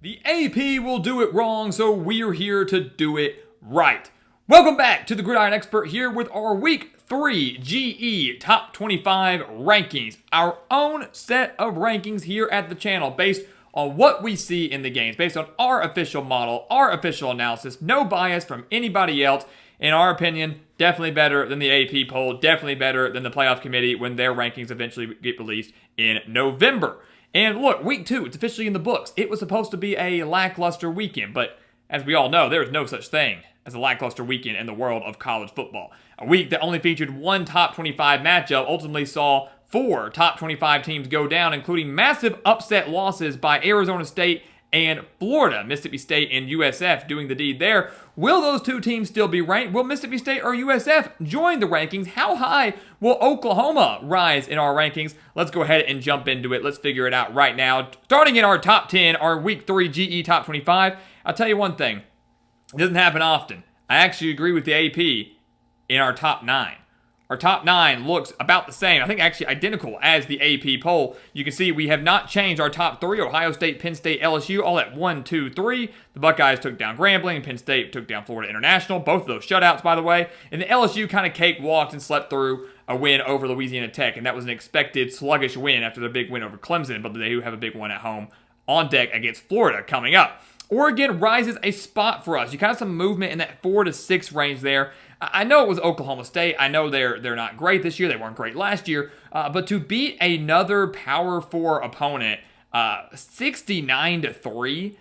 The AP will do it wrong, so we're here to do it right. Welcome back to the Gridiron Expert here with our Week 3 GE Top 25 rankings. Our own set of rankings here at the channel based on what we see in the games, based on our official model, our official analysis, no bias from anybody else. In our opinion, definitely better than the AP poll, definitely better than the playoff committee when their rankings eventually get released in November. And look, week 2, it's officially in the books. It was supposed to be a lackluster weekend, but as we all know, there is no such thing as a lackluster weekend in the world of college football. A week that only featured one top 25 matchup ultimately saw 4 top 25 teams go down, including massive upset losses by Arizona State and Florida. Mississippi State and USF doing the deed there. Will those two teams still be ranked? Will Mississippi State or USF join the rankings? How high will Oklahoma rise in our rankings? Let's go ahead and jump into it. Let's figure it out right now. Starting in our top 10, our Week 3 GE Top 25. I'll tell you one thing. It doesn't happen often. I actually agree with the AP in our top 9. Our top 9 looks about the same. I think actually identical as the AP poll. You can see we have not changed our top 3. Ohio State, Penn State, LSU, all at 1, 2, 3. The Buckeyes took down Grambling. Penn State took down Florida International. Both of those shutouts, by the way. And the LSU kind of cakewalked and slept through a win over Louisiana Tech. And that was an expected sluggish win after their big win over Clemson. But they do have a big one at home on deck against Florida coming up. Oregon rises a spot for us. You kind of some movement in that 4 to 6 range there. I know it was Oklahoma State. I know they're not great this year. They weren't great last year. But to beat another Power 4 opponent 69 to 3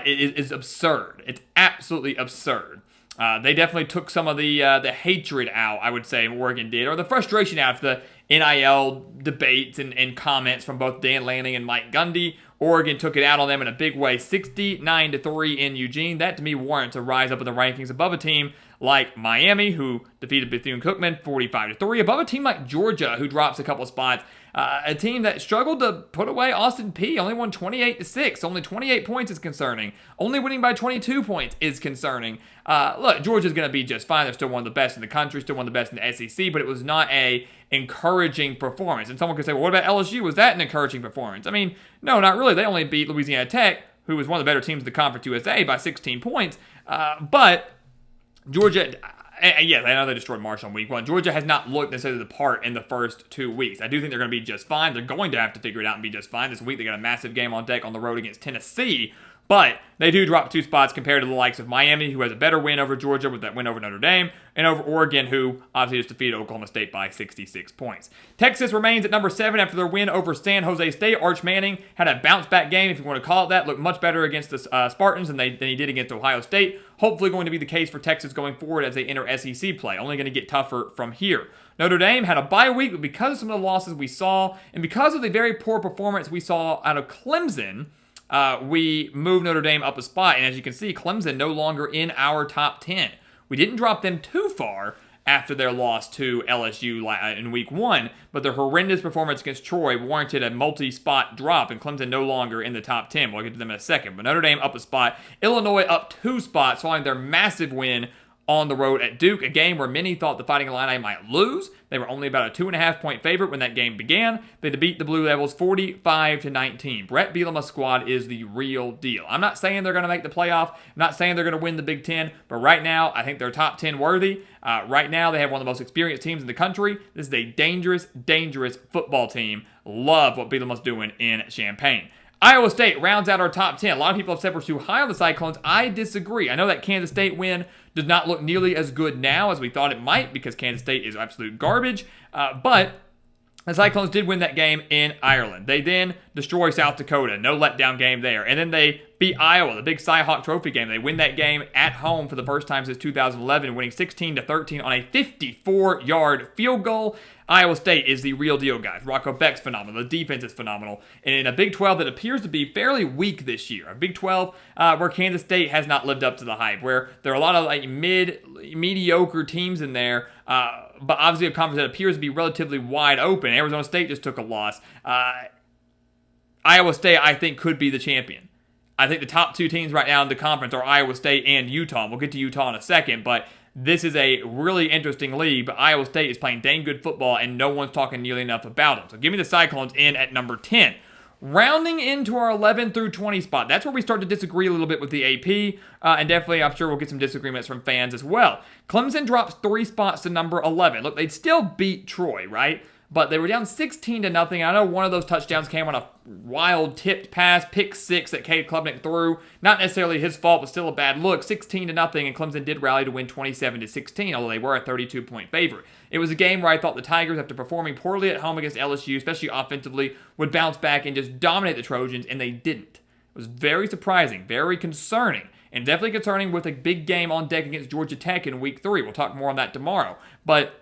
is absurd. It's absolutely absurd. They definitely took some of the hatred out, I would say, Oregon did, or the frustration out of the NIL debates and comments from both Dan Lanning and Mike Gundy. Oregon took it out on them in a big way, 69 to 3 in Eugene. That, to me, warrants a rise up in the rankings above a team like Miami, who defeated Bethune-Cookman 45 to 3, above a team like Georgia, who drops a couple spots. A team that struggled to put away Austin Peay, only won 28 to 6. Only 28 points is concerning. Only winning by 22 points is concerning. Look, Georgia's going to be just fine. They're still one of the best in the country, still one of the best in the SEC, but it was not a encouraging performance. And someone could say, well, what about LSU? Was that an encouraging performance? I mean, no, not really. They only beat Louisiana Tech, who was one of the better teams in the Conference USA, by 16 points. But Georgia, yes, I know they destroyed Marshall in week 1. Georgia has not looked necessarily the part in the first 2 weeks. I do think they're going to be just fine. They're going to have to figure it out and be just fine. This week they got a massive game on deck on the road against Tennessee. But they do drop 2 spots compared to the likes of Miami, who has a better win over Georgia with that win over Notre Dame, and over Oregon, who obviously just defeated Oklahoma State by 66 points. Texas remains at number 7 after their win over San Jose State. Arch Manning had a bounce-back game, if you want to call it that, looked much better against the Spartans than he did against Ohio State. Hopefully going to be the case for Texas going forward as they enter SEC play. Only going to get tougher from here. Notre Dame had a bye week, but because of some of the losses we saw, and because of the very poor performance we saw out of Clemson, we moved Notre Dame up a spot, and as you can see, Clemson no longer in our top 10. We didn't drop them too far after their loss to LSU in week 1, but their horrendous performance against Troy warranted a multi-spot drop, and Clemson no longer in the top 10. We'll get to them in a second, but Notre Dame up a spot. Illinois up 2 spots following their massive win on the road at Duke, a game where many thought the Fighting Illini might lose. They were only about a 2.5-point favorite when that game began. They beat the Blue Devils 45 to 19. Brett Bielema's squad is the real deal. I'm not saying they're going to make the playoff. I'm not saying they're going to win the Big Ten, but right now, I think they're top 10 worthy. Right now, they have one of the most experienced teams in the country. This is a dangerous, dangerous football team. Love what Bielema's doing in Champaign. Iowa State rounds out our top 10. A lot of people have said we're too high on the Cyclones. I disagree. I know that Kansas State win does not look nearly as good now as we thought it might because Kansas State is absolute garbage, but the Cyclones did win that game in Ireland. They then destroy South Dakota. No letdown game there. And then they beat Iowa, the big Cy-Hawk Trophy game. They win that game at home for the first time since 2011, winning 16-13 on a 54-yard field goal. Iowa State is the real deal, guys. Rocco Beck's phenomenal. The defense is phenomenal. And in a Big 12 that appears to be fairly weak this year, a Big 12 where Kansas State has not lived up to the hype, where there are a lot of mediocre teams in there, but obviously a conference that appears to be relatively wide open. Arizona State just took a loss. Iowa State, I think, could be the champion. I think the top 2 teams right now in the conference are Iowa State and Utah. We'll get to Utah in a second, but this is a really interesting league, but Iowa State is playing dang good football, and no one's talking nearly enough about them. So give me the Cyclones in at number 10. rounding into our 11 through 20 spot. That's where we start to disagree a little bit with the AP, and definitely I'm sure we'll get some disagreements from fans as well. Clemson drops 3 spots to number 11. Look, they'd still beat Troy, right? But they were down 16-0. I know one of those touchdowns came on a wild tipped pass, pick 6 that Cade Klubnik threw. Not necessarily his fault, but still a bad look. 16-0, and Clemson did rally to win 27-16, although they were a 32-point favorite. It was a game where I thought the Tigers, after performing poorly at home against LSU, especially offensively, would bounce back and just dominate the Trojans, and they didn't. It was very surprising, very concerning, and definitely concerning with a big game on deck against Georgia Tech in Week 3. We'll talk more on that tomorrow. But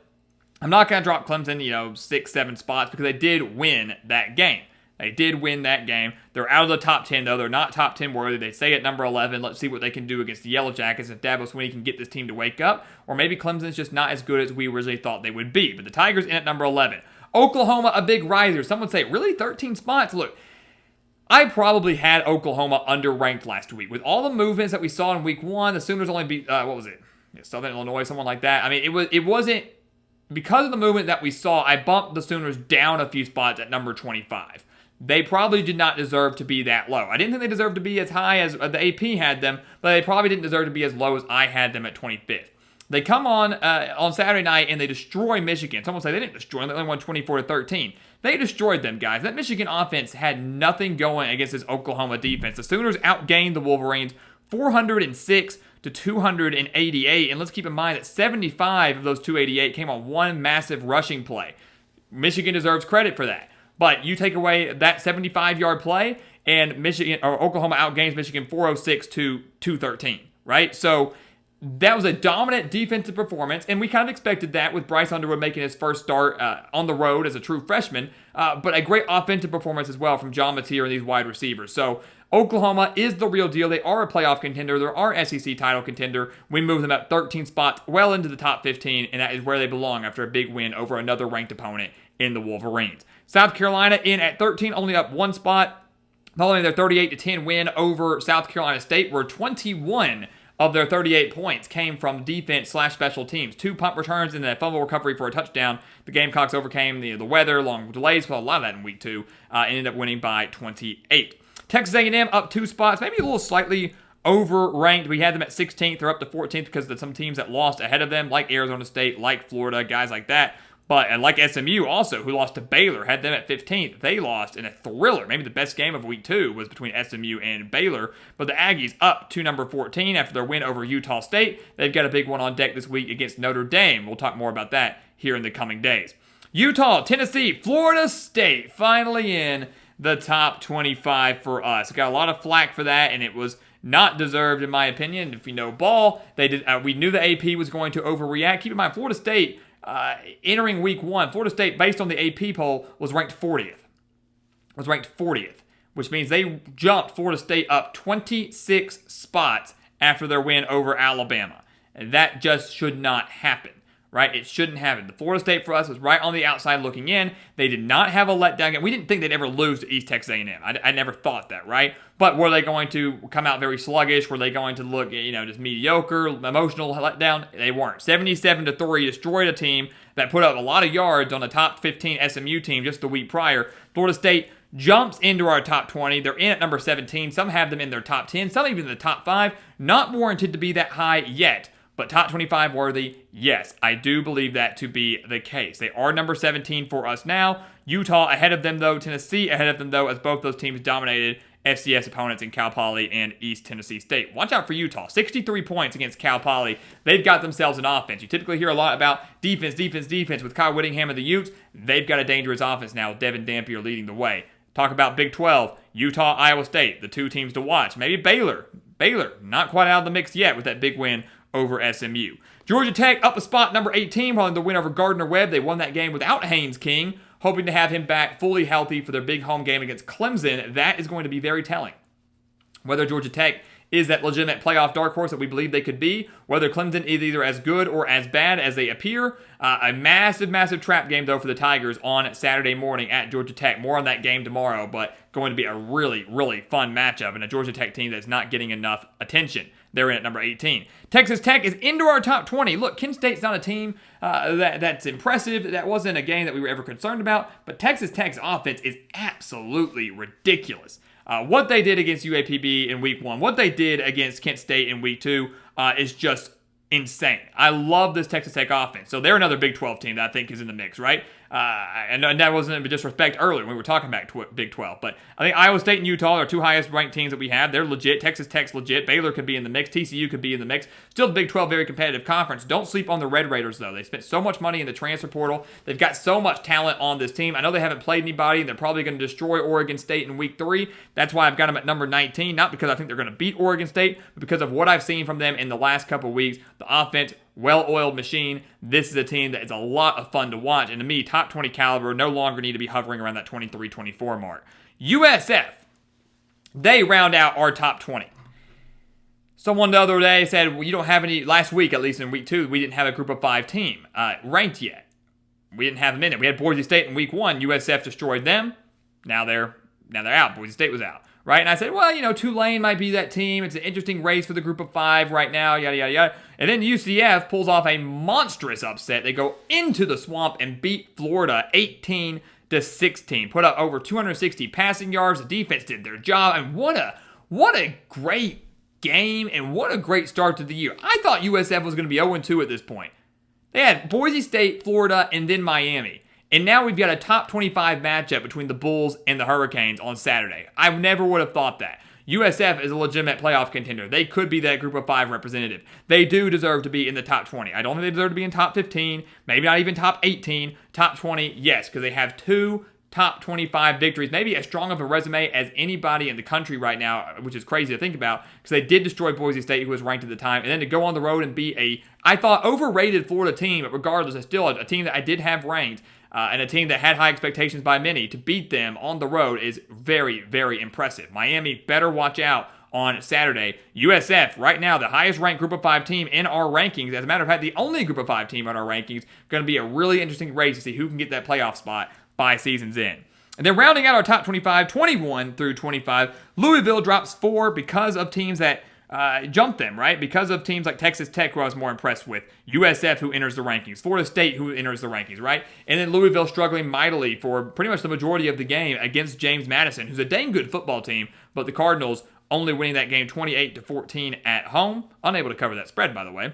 I'm not going to drop Clemson, 6, 7 spots because they did win that game. They did win that game. They're out of the top 10, though. They're not top 10 worthy. They stay at number 11. Let's see what they can do against the Yellow Jackets if Dabo Swinney can get this team to wake up. Or maybe Clemson's just not as good as we originally thought they would be. But the Tigers in at number 11. Oklahoma, a big riser. Some would say, really, 13 spots? Look, I probably had Oklahoma underranked last week. With all the movements that we saw in Week 1, the Sooners only beat, Southern Illinois, someone like that. I mean, it wasn't... Because of the movement that we saw, I bumped the Sooners down a few spots at number 25. They probably did not deserve to be that low. I didn't think they deserved to be as high as the AP had them, but they probably didn't deserve to be as low as I had them at 25th. They come on Saturday night and they destroy Michigan. Someone say they didn't destroy them, they only won 24-13. They destroyed them, guys. That Michigan offense had nothing going against this Oklahoma defense. The Sooners outgained the Wolverines 406 to 288, and let's keep in mind that 75 of those 288 came on one massive rushing play. Michigan deserves credit for that, but you take away that 75-yard play, and Oklahoma outgains Michigan 406 to 213, right? So that was a dominant defensive performance, and we kind of expected that with Bryce Underwood making his first start on the road as a true freshman, but a great offensive performance as well from John Mateer and these wide receivers. So Oklahoma is the real deal. They are a playoff contender. They're our SEC title contender. We move them up 13 spots well into the top 15, and that is where they belong after a big win over another ranked opponent in the Wolverines. South Carolina in at 13, only up 1 spot, following their 38-10 win over South Carolina State, where 21 of their 38 points came from defense/special teams. 2 punt returns and a fumble recovery for a touchdown. The Gamecocks overcame the weather, long delays, a lot of that in Week 2, ended up winning by 28. Texas A&M up 2 spots, maybe a little slightly overranked. We had them at 16th. They're up to 14th because of some teams that lost ahead of them, like Arizona State, like Florida, guys like that. And like SMU also, who lost to Baylor, had them at 15th. They lost in a thriller. Maybe the best game of Week 2 was between SMU and Baylor. But the Aggies up to number 14 after their win over Utah State. They've got a big one on deck this week against Notre Dame. We'll talk more about that here in the coming days. Utah, Tennessee, Florida State finally in the top 25 for us. Got a lot of flack for that, and it was not deserved in my opinion. If you know ball, we knew the AP was going to overreact. Keep in mind, Florida State, entering Week 1, Florida State, based on the AP poll, was ranked 40th. Which means they jumped Florida State up 26 spots after their win over Alabama. And that just should not happen. Right? It shouldn't happen. The Florida State for us was right on the outside looking in. They did not have a letdown game. We didn't think they'd ever lose to East Texas A&M. I never thought that, right? But were they going to come out very sluggish? Were they going to look, just mediocre, emotional letdown? They weren't. 77-3 destroyed a team that put up a lot of yards on a top 15 SMU team just the week prior. Florida State jumps into our top 20. They're in at number 17. Some have them in their top 10. Some even in the top 5. Not warranted to be that high yet. But top 25 worthy, yes, I do believe that to be the case. They are number 17 for us now. Utah ahead of them, though. Tennessee ahead of them, though, as both those teams dominated FCS opponents in Cal Poly and East Tennessee State. Watch out for Utah. 63 points against Cal Poly. They've got themselves an offense. You typically hear a lot about defense with Kyle Whittingham and the Utes. They've got a dangerous offense now with Devin Dampier leading the way. Talk about Big 12. Utah, Iowa State, the 2 teams to watch. Maybe Baylor. Not quite out of the mix yet with that big win over SMU. Georgia Tech up a spot, number 18, following the win over Gardner-Webb. They won that game without Haynes King, hoping to have him back fully healthy for their big home game against Clemson. That is going to be very telling. Whether Georgia Tech is that legitimate playoff dark horse that we believe they could be, whether Clemson is either as good or as bad as they appear. A massive trap game, though, for the Tigers on Saturday morning at Georgia Tech. More on that game tomorrow, but going to be a really fun matchup and a Georgia Tech team that's not getting enough attention. They're in at number 18. Texas Tech is into our top 20. Look, Kent State's not a team that's impressive. That wasn't a game that we were ever concerned about. But Texas Tech's offense is absolutely ridiculous. What they did against UAPB in week 1, what they did against Kent State in week 2 is just insane. I love this Texas Tech offense. So they're another Big 12 team that I think is in the mix, right? And that wasn't a disrespect earlier when we were talking about Big 12. But I think Iowa State and Utah are 2 highest ranked teams that we have. They're legit. Texas Tech's legit. Baylor could be in the mix. TCU could be in the mix. Still the Big 12, very competitive conference. Don't sleep on the Red Raiders, though. They spent so much money in the transfer portal. They've got so much talent on this team. I know they haven't played anybody, and they're probably going to destroy Oregon State in week 3. That's why I've got them at number 19. Not because I think they're going to beat Oregon State, but because of what I've seen from them in the last couple weeks. The offense, well-oiled machine. This is a team that is a lot of fun to watch. And to me, top 20 caliber, no longer need to be hovering around that 23-24 mark. USF, they round out our top 20. Someone the other day said, well, you don't have any, last week, at least in week 2, we didn't have a group of 5 team ranked yet. We didn't have them in it. We had Boise State in week 1. USF destroyed them. Now they're out. Boise State was out. Right? And I said, well, Tulane might be that team. It's an interesting race for the group of 5 right now, yada, yada, yada. And then UCF pulls off a monstrous upset. They go into the swamp and beat Florida 18-16. Put up over 260 passing yards. The defense did their job. And what a great game and what a great start to the year. I thought USF was going to be 0-2 at this point. They had Boise State, Florida, and then Miami. And now we've got a top 25 matchup between the Bulls and the Hurricanes on Saturday. I never would have thought that. USF is a legitimate playoff contender. They could be that group of 5 representative. They do deserve to be in the top 20. I don't think they deserve to be in top 15, maybe not even top 18. Top 20, yes, because they have 2 top 25 victories, maybe as strong of a resume as anybody in the country right now, which is crazy to think about, because they did destroy Boise State, who was ranked at the time, and then to go on the road and beat a, I thought, overrated Florida team, but regardless, it's still a team that I did have ranked, and a team that had high expectations by many. To beat them on the road is very, very impressive. Miami better watch out on Saturday. USF, right now, the highest ranked group of 5 team in our rankings. As a matter of fact, the only group of 5 team on our rankings. Going to be a really interesting race to see who can get that playoff spot by season's end. And then rounding out our top 25, 21 through 25, Louisville drops 4 because of teams that jumped them, right? Because of teams like Texas Tech, who I was more impressed with, USF, who enters the rankings, Florida State, who enters the rankings, right? And then Louisville struggling mightily for pretty much the majority of the game against James Madison, who's a dang good football team, but the Cardinals only winning that game 28-14 at home. Unable to cover that spread, by the way.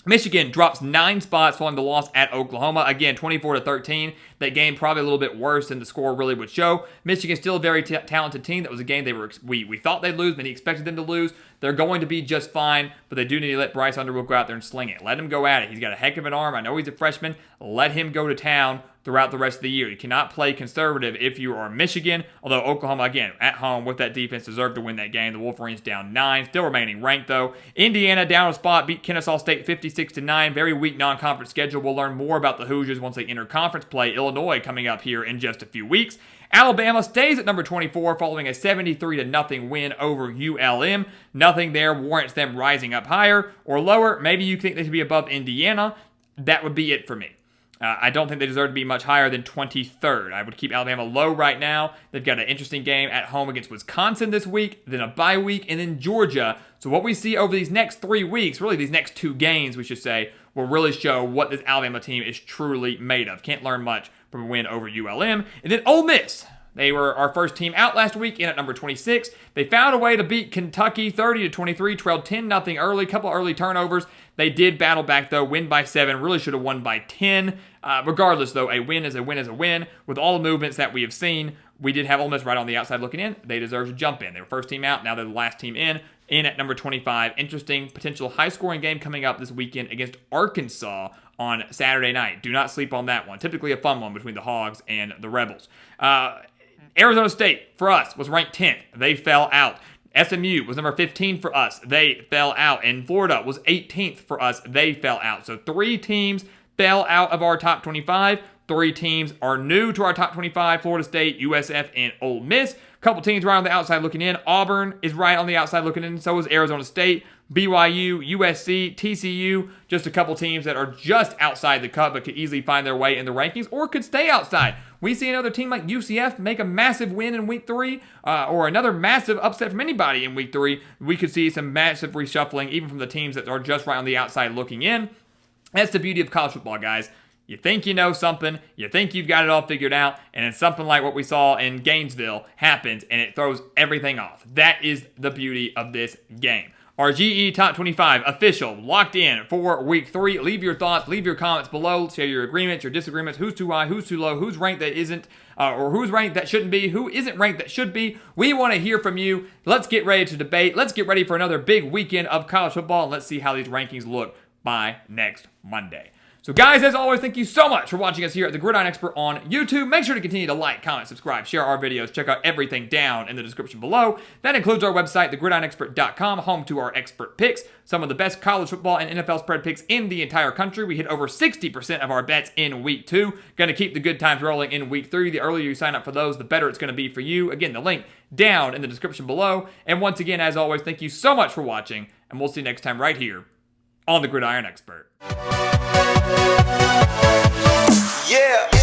Michigan drops 9 spots following the loss at Oklahoma. Again, 24-13. That game probably a little bit worse than the score really would show. Michigan still a very talented team. That was a game we thought they'd lose, many expected them to lose. They're going to be just fine, but they do need to let Bryce Underwood go out there and sling it. Let him go at it. He's got a heck of an arm. I know he's a freshman. Let him go to town throughout the rest of the year. You cannot play conservative if you are Michigan, although Oklahoma, again, at home with that defense, deserved to win that game. The Wolverines down 9, still remaining ranked, though. Indiana down a spot, beat Kennesaw State 56-9. Very weak non-conference schedule. We'll learn more about the Hoosiers once they enter conference play. Illinois coming up here in just a few weeks. Alabama stays at number 24 following a 73-0 win over ULM. Nothing there warrants them rising up higher or lower. Maybe you think they should be above Indiana. That would be it for me. I don't think they deserve to be much higher than 23rd. I would keep Alabama low right now. They've got an interesting game at home against Wisconsin this week, then a bye week, and then Georgia. So what we see over these next 3 weeks, really these next 2 games, we should say, will really show what this Alabama team is truly made of. Can't learn much from a win over ULM. And then Ole Miss. They were our first team out last week, in at number 26. They found a way to beat Kentucky 30-23, trailed 10-0 early, couple early turnovers. They did battle back, though, win by 7, really should have won by 10. Regardless, though, a win is a win is a win. With all the movements that we have seen, we did have Ole Miss right on the outside looking in. They deserve to jump in. They were first team out, now they're the last team in at number 25. Interesting potential high-scoring game coming up this weekend against Arkansas on Saturday night. Do not sleep on that one. Typically a fun one between the Hogs and the Rebels. Arizona State, for us, was ranked 10th. They fell out. SMU was number 15 for us. They fell out. And Florida was 18th for us. They fell out. So 3 teams fell out of our top 25. 3 teams are new to our top 25. Florida State, USF, and Ole Miss. A couple teams right on the outside looking in. Auburn is right on the outside looking in. So is Arizona State. BYU, USC, TCU, just a couple teams that are just outside the cut but could easily find their way in the rankings or could stay outside. We see another team like UCF make a massive win in week 3 or another massive upset from anybody in week 3. We could see some massive reshuffling even from the teams that are just right on the outside looking in. That's the beauty of college football, guys. You think you know something, you think you've got it all figured out, and then something like what we saw in Gainesville happens, and it throws everything off. That is the beauty of this game. Our GE Top 25 official, locked in for week 3. Leave your thoughts, leave your comments below, share your agreements, your disagreements, who's too high, who's too low, who's ranked that isn't, or who's ranked that shouldn't be, who isn't ranked that should be. We want to hear from you. Let's get ready to debate. Let's get ready for another big weekend of college football, and let's see how these rankings look by next Monday. So guys, as always, thank you so much for watching us here at the Gridiron Expert on YouTube. Make sure to continue to like, comment, subscribe, share our videos. Check out everything down in the description below. That includes our website, thegridironexpert.com, home to our expert picks. Some of the best college football and NFL spread picks in the entire country. We hit over 60% of our bets in week 2. Going to keep the good times rolling in week 3. The earlier you sign up for those, the better it's going to be for you. Again, the link down in the description below. And once again, as always, thank you so much for watching. And we'll see you next time right here on the Gridiron Expert. Yeah.